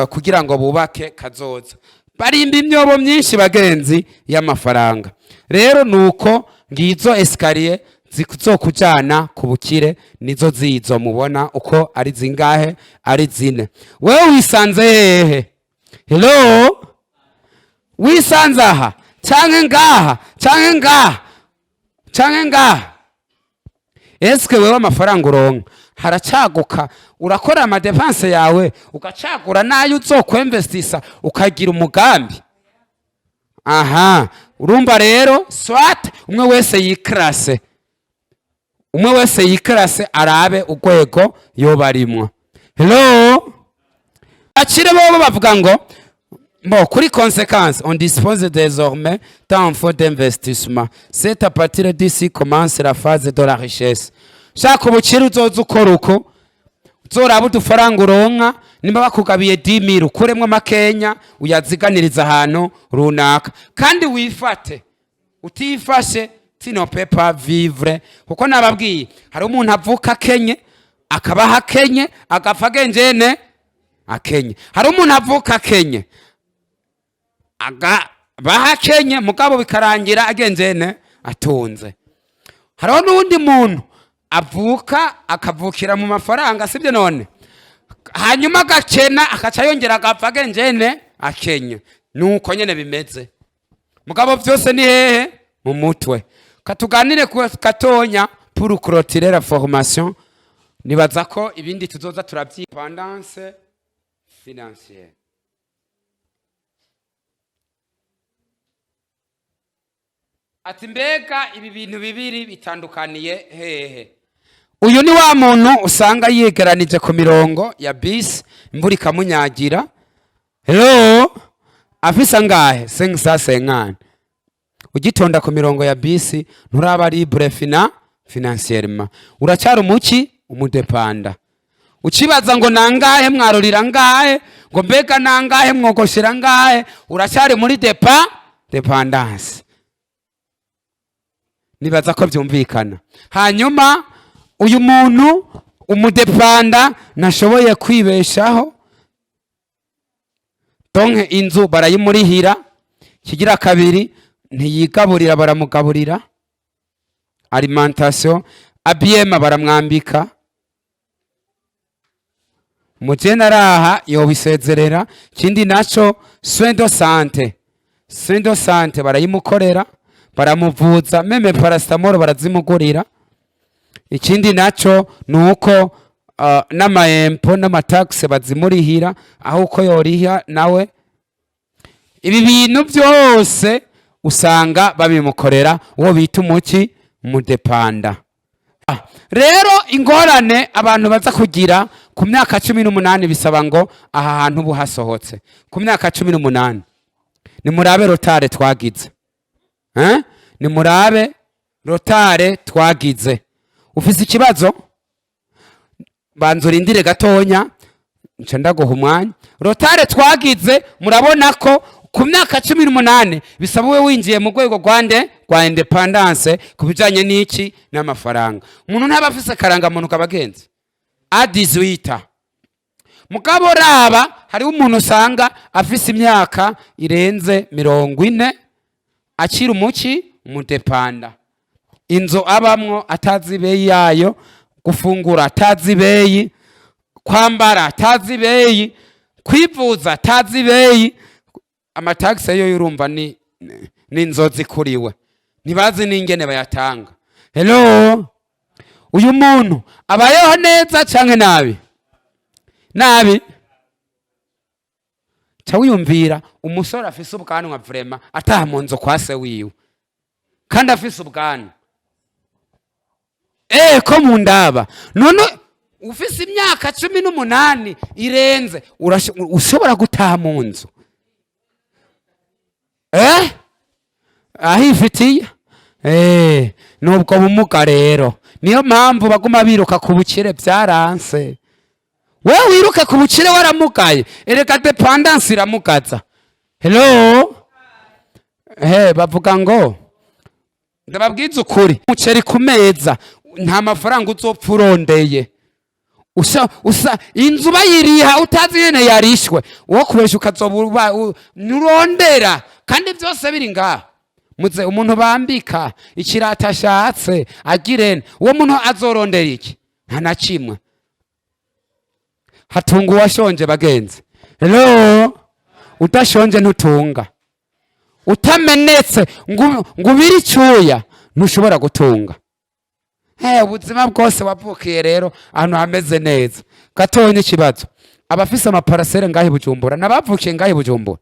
kugira ngo bubake kazoza. Barimba imyobo myinshi bagenzi y'amafaranga. Rero nuko ngizo escalier zizokujana ku bukire nizo zizo mubona uko ari zingahe ari zine. Wewe wisanze hehe? Hello? Wisanze aha canke ngaha eske wewe amafaranga uronka haracaguka urakora ama dépense yawe ugacagura nayo uzokwinvestisa ukagira umugambi. Aha urumva rero swat umwe wese yikrase arabe ugwego yobarimwa. Hello? Akire bobo bavuga ngo kuri conséquence, on dispose désormais d'un fonds d'investissement. C'est à partir d'ici commence la phase de la richesse. Shaka ubukire uzoza ukora uko uzoraba udufaranga uronka nimba bakugabiye 10,000 ukuremwe makenya uyaziganiriza ahantu runaka kandi wifate. Utifashe tino pepa vivre kuko nababwiye hari umuntu avuka Kenye akabaha Kenye agafa genjene akenye. Hari umuntu avuka Kenye baha Kenye mugabo bikarangira agenjene atunze. Hariho n'undi muntu avuka akavukira mu mafaranga sibyo none hanyuma agakena akaca yongera agapfa genjene akenye. Nuko nyene bimeze mugabo byose ni hehe mu mutwe. Katuganire ku katonya pour clôturer la formation. Nibaza ko ibindi tuzoza turabyipendance financière. Ati mbega ibi bintu bibiri bitandukaniye hehe? Uyu ni wa muntu usanga yegeranije ku mirongo ya bisi imvura ikamunyagira. Hello? afise angahe 550. Ugitonda ku mirongo ya bisi nturaba libre financièrement, uracyari umuki umudepanda. Ucibaza ngo nangahe mwarurira ngahe ngo mbega nangahe mwogoshera ngahe, uracyari muri dependance. Nibaza ko byumvikana. Hanyuma uyu muntu umudepanda nashoboye kwibeshaho, donke inzu barayimurihira. Kigira kabiri ntiyigaburira baramugaburira, alimentation, abiema baramwambika. Mujene araha yobisezerera. Kindi naco soins de santé barayimukorera, baramuvuza, meme paracetamol barazimugurira. Ikindi naco nuko n'amaempo n'amataxe bazimurihira aho uko yoriha nawe. Ibi bintu byose usanga babimukorera uwo bita umuki mudepanda. Rero ingorane abantu baza kugira ku myaka 18 bisaba ngo aha hantu buhasohotse. Ku myaka 18 ni murabe rotare twagize, ni murabe rotare twagize. Ufise ikibazo banzurindire gatonya nce ndaguha umwanya. Rotare twagize murabona ko ku myaka 18 bisaba we winjiye mu rwego rwa independence kubijanye n'iki n'amafaranga. Umuntu ntaba afise karanga muntu kabagenzi A18. Mugabo raba hari umuntu usanga afise imyaka irenze 40 akiri umuki umudepanda. Inzo abamwo atazi beyi yayo, gufungura atazi beyi, kwambara atazi beyi, kwivuza atazi beyi. Amataxe yo yurumva ni inzozi kuriwe, ntibazi n'ingene bayatanga. Hello, uyu muntu abayeho neza canke nabi? Cawiyumvira umusore afise ubwanwa vrema ataha mu nzo kwa se wiwe kandi afise ubwanwa. Ko mundaba none ufise imyaka 18 irenze ushobora gutaha mu nzu ahifitiye nubwo bumuga. Rero niyo mpamvu baguma biruka ku bukire byaranse. Wewe wiruke ku bukire waramugaye, ereka dependance iramugaza. Hello, bavuga ngo ndababwiza ukuri, umuceri ku meza nta mafaranga uzopfa urondeye. Usa inzu bayiriha utazi nyene yarishwe, uwo kubesha ukazoba nurondera kandi byose biri ngaha. Muze umuntu bambika ikirata ashatse agirene, uwo muntu azorondera iki? Nta na kimwe. Hatunga uwashonje bagenzi. Hello, udashonje ntutunga. Utamenetse ngubiri cyuya ntushobora gutunga. Ubuzima bwose wavukiye rero ahantu hameze neza. Gatonya ikibazo, abafise amaparasere ngahe Bujumbura nabavukiye ngahe Bujumbura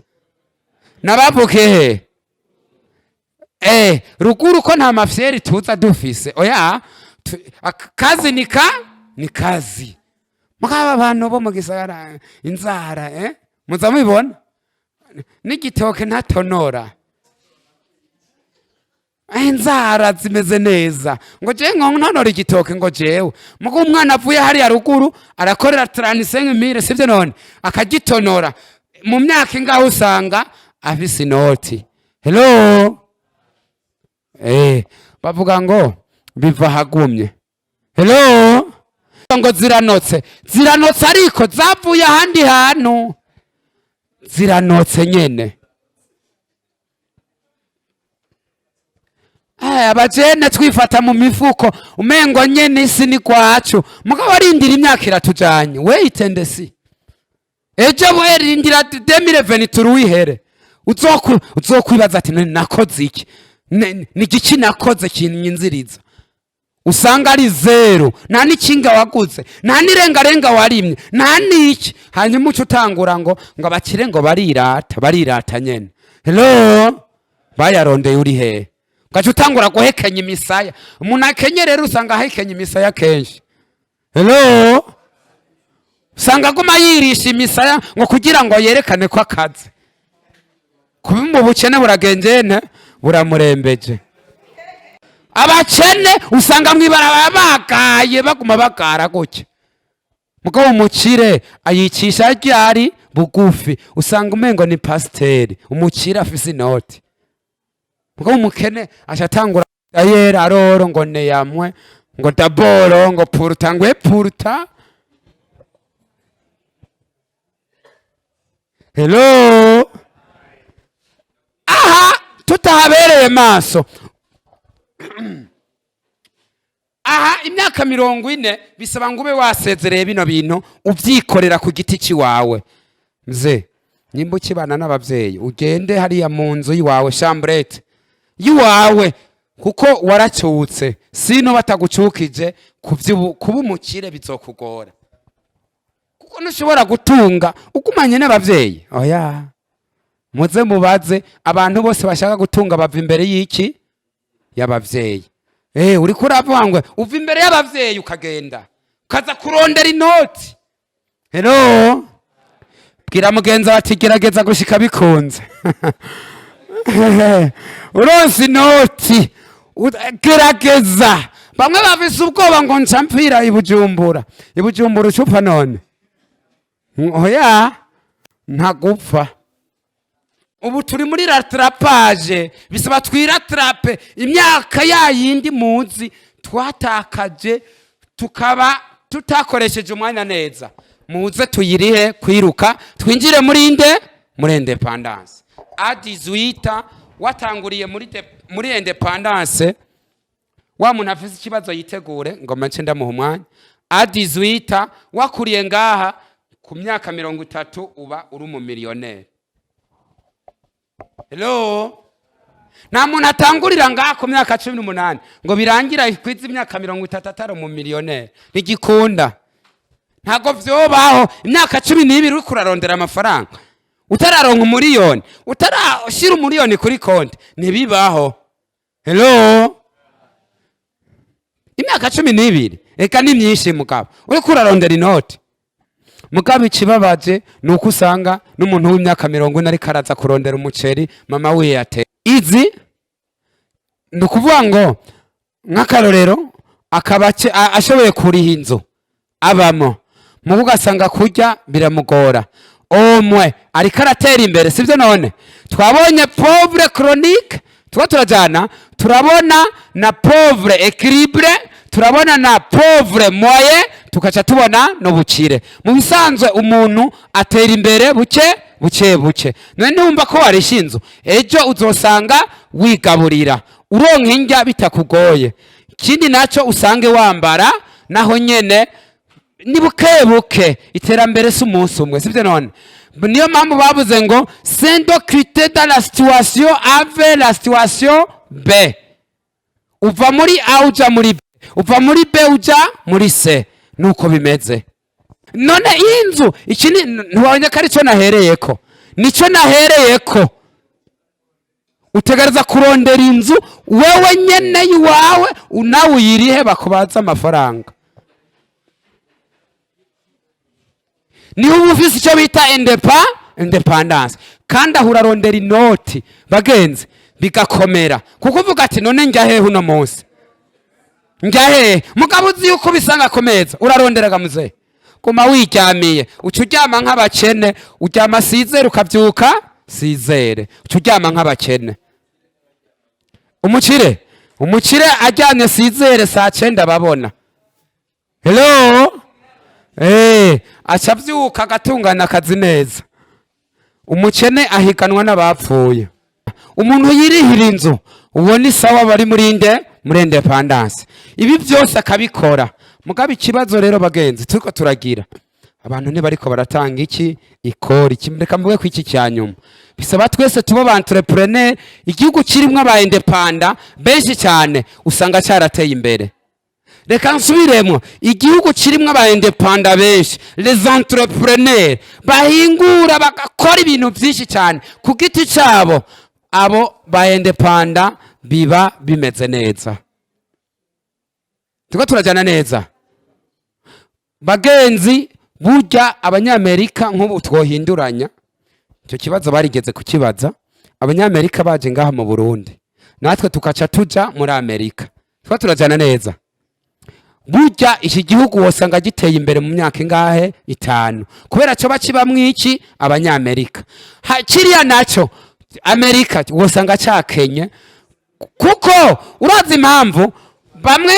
nabavukiye ruguru ko nta mafyeri tuza dufise. Oya, kazi ni kazi. Mugaba abantu bo mu gisagara inzara muza mubibona n'igitoke ntatonora. Inzara zimeze neza ngo je ntonora igitoke ngo jewe. Mugo umwana avuye hari ya ruguru arakorera 35,000 sivyo none akagitonora mu myaka ingaho usanga afise inoti. Hello, bavuga ngo biva hagumye. Hello, ngo ziranotse ariko zavuye ahandi hantu ziranotse nyene. Abajene twifata mu mifuko umengo nyene isi ni kwacu. Mugabo arindira imyaka iratujanye. Wait and see. Ejo werindira 2020 turuwihere. Uzokwibaza ati nakoze iki? Ni giki nakoze kinyinziriza? Usanga ari zero. Nta nikinga waguze, nta nirengarenga warimye, nta niki. Hanyuma uco utangura ngo abakire ngo barirata nyene. Hello, bayarondeye uri he? Gacu utangura guhekenya imisaya. Umuntu akenye rero usanga ahekenya imisaya kenshi. Hello, usanga aguma yirisha imisaya ngo kugira ngo yerekane ko akaze. kuba mu bukene buragengene buramurembeje. Abakene usanga mw'ibarabara bagaye baguma bagara gutya, mugabo umukire ayicisha ryari bugufi, usanga umengo ni pasiteri. Umukire afise inoti, mugabo umukene ashatangura yera aroro ngo neyamwe ngo daboro ngo puruta ngwe puruta. Hello, aha tutahabereye maso. Aha imyaka 40 bisaba ngo ube wasezereye bino bintu uvyikorera ku giti ciwawe. Mze nyimbo kibana n'abavyeyi ugende hariya mu nzu yiwawe chambrette yiwawe, kuko waracyutse sino batagucukije kuba umukire bizokugora, kuko ntushobora gutunga ugumanye n'abavyeyi. Oya, muze mubaze abantu bose bashaka gutunga bava imbere y'iki y'abavyeyi. Uriko uravuga ngo uva imbere y'abavyeyi ukagenda ukaza kurondera inoti. Hello, bwira mugenza bati gerageza gushika bikunze. Uronse inoti gerageza. Bamwe bafise ubwoba ngo ncampira ibujumbura ucupa none. Oya, ntagupfa. Ubu turi muri rattrapage, bisaba twiratrape imyaka yayindi muzi twatakaje tukaba tutakoresheje umwanya neza. Muze tuyirihe kwiruka twinjire muri independence. A 18 watanguriye muri independence, wa muntu afise ikibazo yitegure ngo mance ndamuha umwanya. A 18 wakuriye ngaha ku myaka 30 uba uri umumiliyoneri. Hello, nta muntu atangurira ngaha ku myaka 18 ngo birangira kwiza imyaka 30 atari umumiliyoneri. Ntigikunda, ntago vyobaho. Imyaka 12 uri kurarondera amafaranga utararonka umuriyoni, utarashira umuriyoni kuri konti, ntibibaho. Hello, imyaka 12 eka ni myinshi mugabo uri kurarondera inoti. Mugabo ikibabaje nuko usanga n'umuntu w'imyaka 40 ari karaza kurondera umuceri mama wiye ate izi. Ndukuvuga ngo nk'akarorero akabace ashoboye kuriha inzu abamo, mubuga ugasanga kurya biramugora. Omwe ariko aratera imbere, sivyo? None twabonye pauvre chronique, turajana turabona na pauvre équilibre, turabona na pauvre moyen, tukaca tubona no bukire. Mu bisanzwe umuntu atera imbere buke. None ntumva ko warisha inzu, ejo uzosanga wigaburira uronka indya bitakugoye. Ikindi naco usange wambara naho nyene ni buke. Iterambere si umunsi umwe, sivyo? None niyo mpamvu bavuze ngo s'indocriter dans la situation avec la situation B. Uva muri A uja muri B, uva muri B uja muri C, nuko bimeze. None inzu ikindi ntiwabonye ko arico nahereyeko, nico nahereyeko. Utegereza kurondera inzu wewe nyene yiwawe unawe uyirihe bakubaza amafaranga. Niho uba ufise icyo bita independence, kandi aho urarondera inoti bagenzi bigakomera, kuko uvuga ati none njya hehe uno munsi, njya hehe? Mugabo uzi yuko bisanga komeza uraronderaga muze kuma wiryamiye, uca uryama nk'abakene, uryama sizere ukavyuka sizere, uca uryama nk'abakene. Umukire ajyanye sizere saa 9 babona. Hello, aca avyuka agatungana akazi neza. Umukene ahiganwa n'abapfuye. Umuntu yirihira inzu uwo ni sawa, bari muri independence. Ibi byose akabikora. Mugabo ikibazo rero bagenzi turiko turagira, abantu ne bariko baratanga iki ikori kimreka mvuge ku iki cyanyuma. Bisaba twese tuba ba entrepreneur. Igihugu kirimwe aba independent benshi cyane usanga cyarateye imbere. Reka nsubiremo, igihugu kirimwe aba independent benshi, les entrepreneurs bahingura bagakora ibintu byinshi cyane ku giti cyabo, abo ba independent biba bimeze neza. Tuko turajana neza bagenzi. Burya abanyamerika nk'ubu twohinduranya icyo kibazo barigeze kukibaza. abanyamerika baje ngaha mu Burundi natwe tukaca tuja muri Amerika twa turajana neza. Burya iki gihugu wosanga giteye imbere mu myaka ingahe 5 kubera cyo bakibamwo iki abanyamerika. Kiriya naco Amerika wosanga cyakenye kuko urazi impamvu bamwe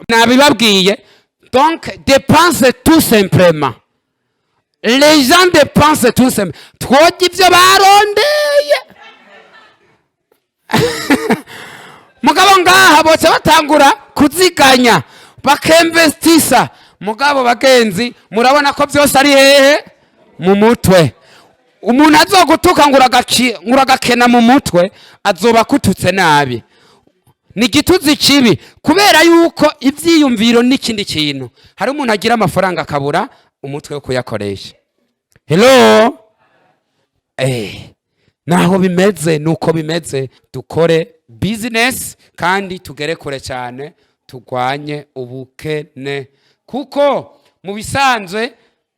nabibabwiye. Donc dépense tout simplement, les gens dépensent tout simplement. Twogira ivyo barondeye mugabo ngaha bose batangura kuziganya bakemvestisa. Mugabo bagenzi murabona ko byose ari hehe mu mutwe. Umuntu azogutuka nguragakena mu mutwe azoba kututse nabi. Ni gituzi kibi kubera yuko ivyiyumviro n'ikindi kintu. Hari umuntu agira amafaranga akabura umutwe wo kuyakoresha. Hello? Naho bimeze nuko bimeze. Dukore business kandi tugere kure cyane, tugwanye ubukene kuko mu bisanzwe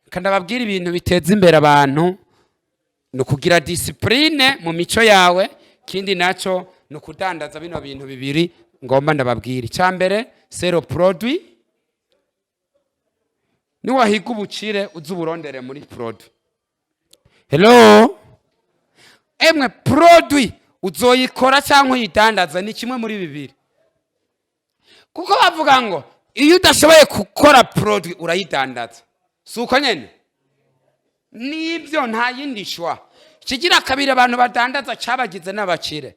kandababwira ibintu biteza imbere abantu no kugira discipline mu mico yawe. Kindi naco no kudandaza bino bintu bibiri ngomba ndababwira. Cyambere zero produit, ni wahiga ubucire uzuburondere muri produit. Hello? Emwe produit uzoyikora cyangwa uyidandaza ni kimwe muri bibiri. Kuko bavuga ngo iyo udashoboye gukora produit urayidandaza. Suko nyene? Nibyo nta yindi shwa. Kigira kabiri abantu badandaza cyabagize n'abacire.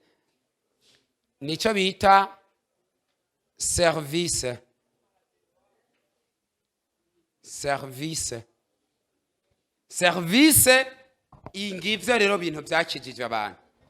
Nico bita service. Service ingivyo rero bintu byakijije abantu.